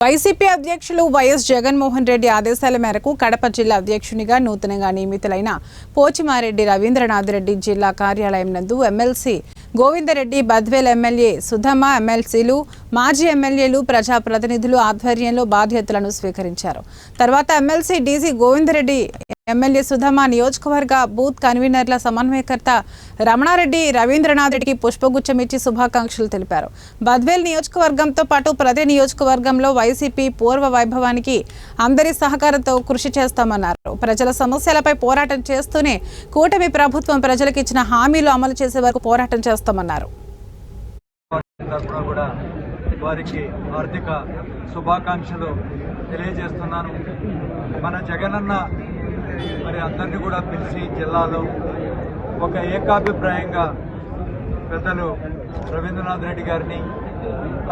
YCP అధ్యక్షులు YS Jaganmohan Reddy ఆదేశాల మేరకు కడప జిల్లా అధ్యక్షునిగా నూతనంగా నియమితులైన పోచిమారెడ్డి రవీంద్రనాథ్ రెడ్డి జిల్లా కార్యాలయం నందు ఎమ్మెల్సీ గోవిందరెడ్డి, బద్వేల్ ఎమ్మెల్యే సుధమ్మ, ఎమ్మెల్సీలు, మాజీ ఎమ్మెల్యేలు, ప్రజాప్రతినిధులు ఆధ్వర్యంలో బాధ్యతలను స్వీకరించారు. తర్వాత MLC DG Govinda Reddy, MLA Sudhamma, నియోజకవర్గ బూత్ కన్వీనర్ల సమన్వయకర్త రమణారెడ్డి రవీంద్రనాథ్ రెడ్డికి పుష్పగుచ్చం ఇచ్చి శుభాకాంక్షలు తెలిపారు. బద్వేల్ నియోజకవర్గంతో పాటు ప్రతి నియోజకవర్గంలో వైసీపీ పూర్వ వైభవానికి అందరి సహకారంతో కృషి చేస్తామన్నారు. ప్రజల సమస్యలపై పోరాటం చేస్తూనే కూటమి ప్రభుత్వం ప్రజలకు ఇచ్చిన హామీలు అమలు చేసే వరకు పోరాటం చేస్తామన్నారు. వారికి ఆర్థిక శుభాకాంక్షలు తెలియజేస్తున్నాను. మన జగనన్న మరి అందరినీ కూడా పిలిచి జిల్లాలో ఒక ఏకాభిప్రాయంగా పెద్దలు రవీంద్రనాథ్ రెడ్డి గారిని,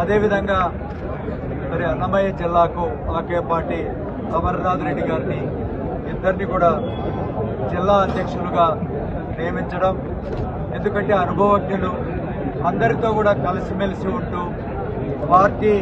అదేవిధంగా మరి అన్నమయ్య జిల్లాకు ఆకేపాటి అమర్నాథ్ రెడ్డి గారిని ఇద్దరిని కూడా జిల్లా అధ్యక్షులుగా నియమించడం, ఎందుకంటే అనుభవజ్ఞులు, అందరితో కూడా కలిసిమెలిసి ఉంటూ పార్టీ